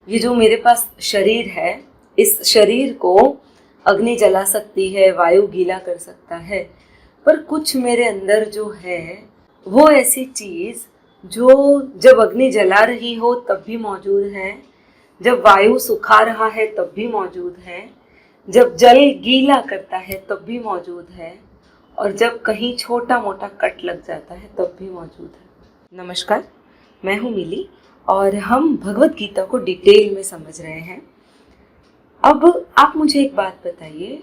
ये जो मेरे पास शरीर है, इस शरीर को अग्नि जला सकती है, वायु गीला कर सकता है, पर कुछ मेरे अंदर जो है वो ऐसी चीज़ जो जब अग्नि जला रही हो तब भी मौजूद है, जब वायु सुखा रहा है तब भी मौजूद है, जब जल गीला करता है तब भी मौजूद है, और जब कहीं छोटा मोटा कट लग जाता है तब भी मौजूद है। नमस्कार, मैं हूँ मिली और हम भगवत गीता को डिटेल में समझ रहे हैं। अब आप मुझे एक बात बताइए,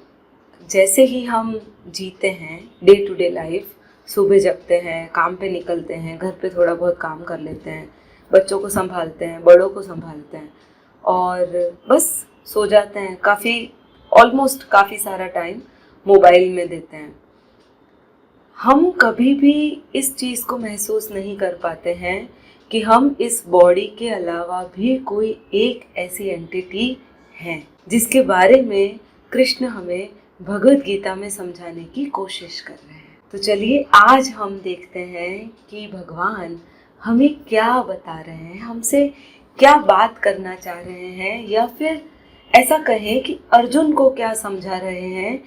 जैसे ही हम जीते हैं डे टू डे लाइफ, सुबह जगते हैं, काम पे निकलते हैं, घर पे थोड़ा बहुत काम कर लेते हैं, बच्चों को संभालते हैं, बड़ों को संभालते हैं और बस सो जाते हैं। काफ़ी सारा टाइम मोबाइल में देते हैं। हम कभी भी इस चीज़ को महसूस नहीं कर पाते हैं कि हम इस बॉडी के अलावा भी कोई एक ऐसी एंटिटी है जिसके बारे में कृष्ण हमें भगवत गीता में समझाने की कोशिश कर रहे हैं। तो चलिए आज हम देखते हैं कि भगवान हमें क्या बता रहे हैं, हमसे क्या बात करना चाह रहे हैं, या फिर ऐसा कहें कि अर्जुन को क्या समझा रहे हैं।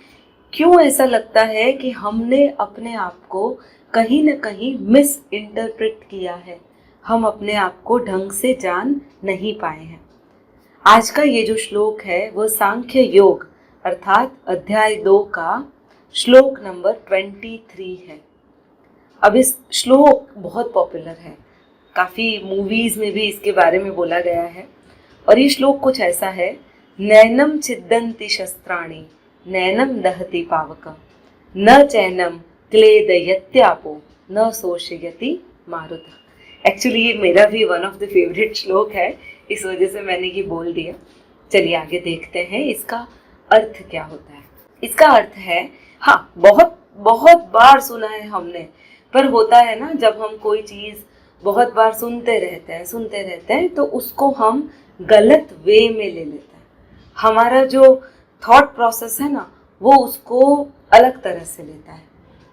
क्यों ऐसा लगता है कि हमने अपने आप को कहीं ना कहीं मिस इंटरप्रेट किया है, हम अपने आप को ढंग से जान नहीं पाए हैं। आज का ये जो श्लोक है वह सांख्य योग अर्थात अध्याय 2 का श्लोक नंबर 23 है। अब इस श्लोक बहुत पॉपुलर है, काफ़ी मूवीज़ में भी इसके बारे में बोला गया है। और ये श्लोक कुछ ऐसा है, नैनम छिद्दन्ति शस्त्राणि नैनम दहति पावकम न चैनम क्लेदयत्यापो न शोषयति मारुतः। एक्चुअली ये मेरा भी वन ऑफ द फेवरेट श्लोक है, इस वजह से मैंने ये बोल दिया। चलिए आगे देखते हैं इसका अर्थ क्या होता है। इसका अर्थ है, हाँ, बहुत बहुत बार सुना है हमने, पर होता है ना, जब हम कोई चीज़ बहुत बार सुनते रहते हैं तो उसको हम गलत वे में ले लेते हैं। हमारा जो थॉट प्रोसेस है ना, वो उसको अलग तरह से लेता है।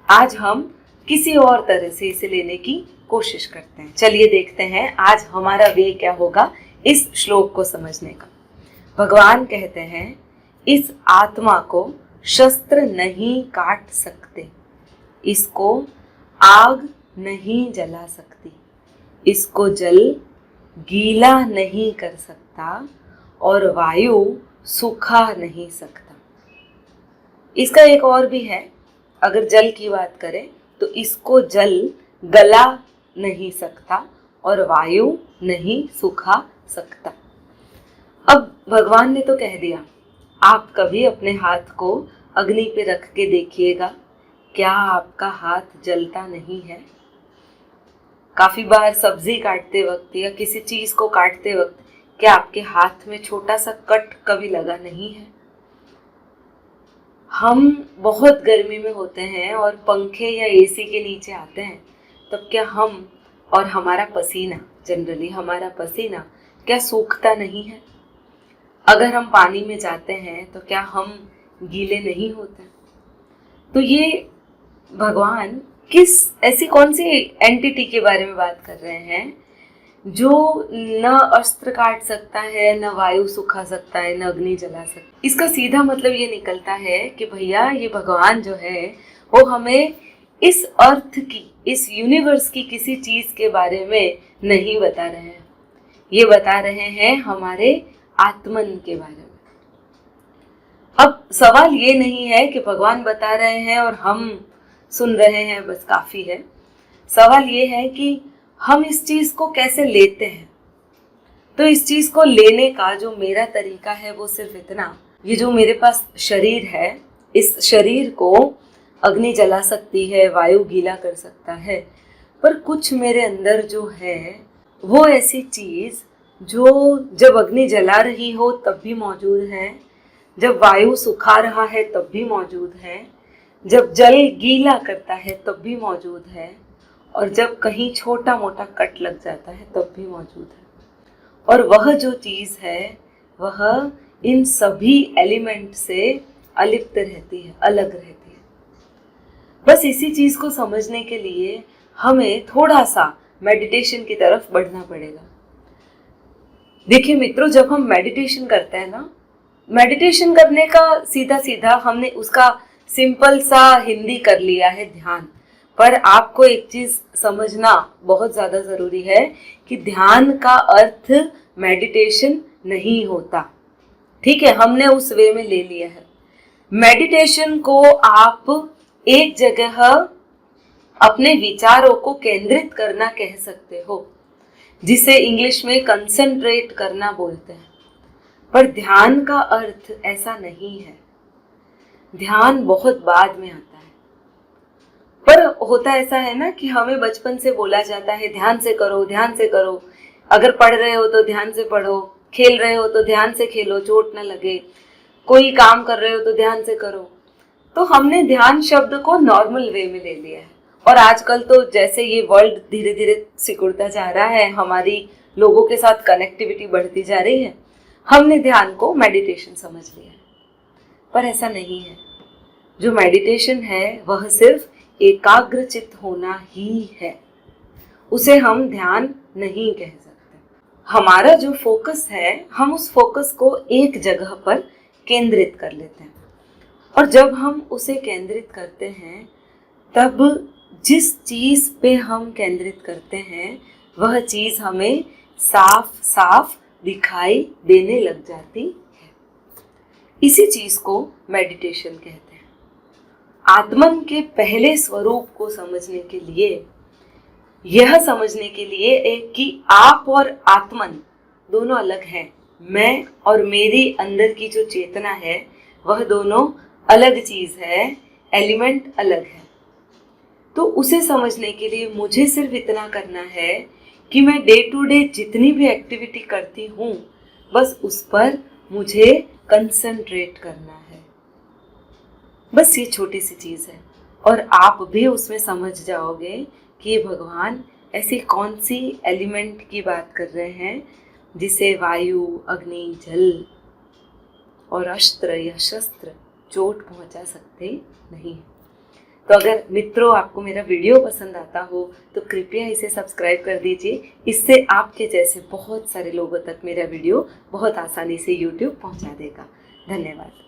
आज हम किसी और तरह से इसे लेने की कोशिश करते हैं। चलिए देखते हैं आज हमारा वे क्या होगा इस श्लोक को समझने का। भगवान कहते हैं, इस आत्मा को शस्त्र नहीं काट सकते, इसको आग नहीं जला सकती, इसको जल गीला नहीं कर सकता और वायु सूखा नहीं सकता। इसका एक और भी है, अगर जल की बात करें तो इसको जल गला नहीं सकता और वायु नहीं सुखा सकता। अब भगवान ने तो कह दिया, आप कभी अपने हाथ को अग्नि पे रख के देखिएगा, क्या आपका हाथ जलता नहीं है? काफी बार सब्जी काटते वक्त या किसी चीज को काटते वक्त क्या आपके हाथ में छोटा सा कट कभी लगा नहीं है? हम बहुत गर्मी में होते हैं और पंखे या एसी के नीचे आते हैं, तब क्या हम और हमारा पसीना, जनरली हमारा पसीना क्या सूखता नहीं है? अगर हम पानी में जाते हैं तो क्या हम गीले नहीं होते? तो ये भगवान ऐसी कौन सी एंटिटी के बारे में बात कर रहे हैं जो न अस्त्र काट सकता है, न वायु सुखा सकता है, न अग्नि जला सकता है? इसका सीधा मतलब ये निकलता है कि भैया ये भगवान जो है वो हमें इस अर्थ की, इस यूनिवर्स की किसी चीज के बारे में नहीं बता रहे हैं, ये बता रहे हैं हमारे आत्मन के बारे में। अब सवाल ये नहीं है कि भगवान बता रहे हैं और हम सुन रहे हैं, बस काफी है। सवाल ये है कि हम इस चीज को कैसे लेते हैं। तो इस चीज को लेने का जो मेरा तरीका है वो सिर्फ इतना, ये जो मेरे पास शरीर है, इस शरीर को अग्नि जला सकती है, वायु गीला कर सकता है, पर कुछ मेरे अंदर जो है वो ऐसी चीज जो जब अग्नि जला रही हो तब भी मौजूद है, जब वायु सुखा रहा है तब भी मौजूद है, जब जल गीला करता है तब भी मौजूद है, और जब कहीं छोटा मोटा कट लग जाता है तब भी मौजूद है। और वह जो चीज़ है वह इन सभी एलिमेंट से अलिप्त रहती है, अलग रहती है। बस इसी चीज़ को समझने के लिए हमें थोड़ा सा मेडिटेशन की तरफ बढ़ना पड़ेगा। देखिए मित्रों, जब हम मेडिटेशन करते हैं ना, मेडिटेशन करने का सीधा सीधा हमने उसका सिंपल सा हिंदी कर लिया है ध्यान। पर आपको एक चीज समझना बहुत ज्यादा जरूरी है कि ध्यान का अर्थ मेडिटेशन नहीं होता। ठीक है, हमने उस वे में ले लिया है। मेडिटेशन को आप एक जगह अपने विचारों को केंद्रित करना कह सकते हो, जिसे इंग्लिश में कंसंट्रेट करना बोलते हैं। पर ध्यान का अर्थ ऐसा नहीं है। ध्यान बहुत बाद में आता है। पर होता ऐसा है ना कि हमें बचपन से बोला जाता है ध्यान से करो, ध्यान से करो। अगर पढ़ रहे हो तो ध्यान से पढ़ो, खेल रहे हो तो ध्यान से खेलो, चोट न लगे, कोई काम कर रहे हो तो ध्यान से करो। तो हमने ध्यान शब्द को नॉर्मल वे में ले लिया है। और आजकल तो जैसे ये वर्ल्ड धीरे धीरे सिकुड़ता जा रहा है, हमारी लोगों के साथ कनेक्टिविटी बढ़ती जा रही है, हमने ध्यान को मेडिटेशन समझ लिया है। पर ऐसा नहीं है। जो मेडिटेशन है वह सिर्फ एकाग्रचित्त होना ही है। उसे हम ध्यान नहीं कह सकते। हमारा जो फोकस है, हम उस फोकस को एक जगह पर केंद्रित कर लेते हैं। और जब हम उसे केंद्रित करते हैं, तब जिस चीज पे हम केंद्रित करते हैं वह चीज हमें साफ साफ दिखाई देने लग जाती है। इसी चीज को मेडिटेशन कहते हैं। आत्मन के पहले स्वरूप को समझने के लिए, यह समझने के लिए कि आप और आत्मन दोनों अलग हैं। मैं और मेरी अंदर की जो चेतना है वह दोनों अलग चीज है, एलिमेंट अलग है। तो उसे समझने के लिए मुझे सिर्फ इतना करना है कि मैं डे टू डे जितनी भी एक्टिविटी करती हूँ, बस उस पर मुझे कंसंट्रेट करना है। बस ये छोटी सी चीज है। और आप भी उसमें समझ जाओगे कि ये भगवान ऐसी कौन सी एलिमेंट की बात कर रहे हैं जिसे वायु, अग्नि, जल और अस्त्र या शस्त्र चोट पहुंचा सकते नहीं। तो अगर मित्रों आपको मेरा वीडियो पसंद आता हो तो कृपया इसे सब्सक्राइब कर दीजिए। इससे आपके जैसे बहुत सारे लोगों तक मेरा वीडियो बहुत आसानी से YouTube पहुंचा देगा। धन्यवाद।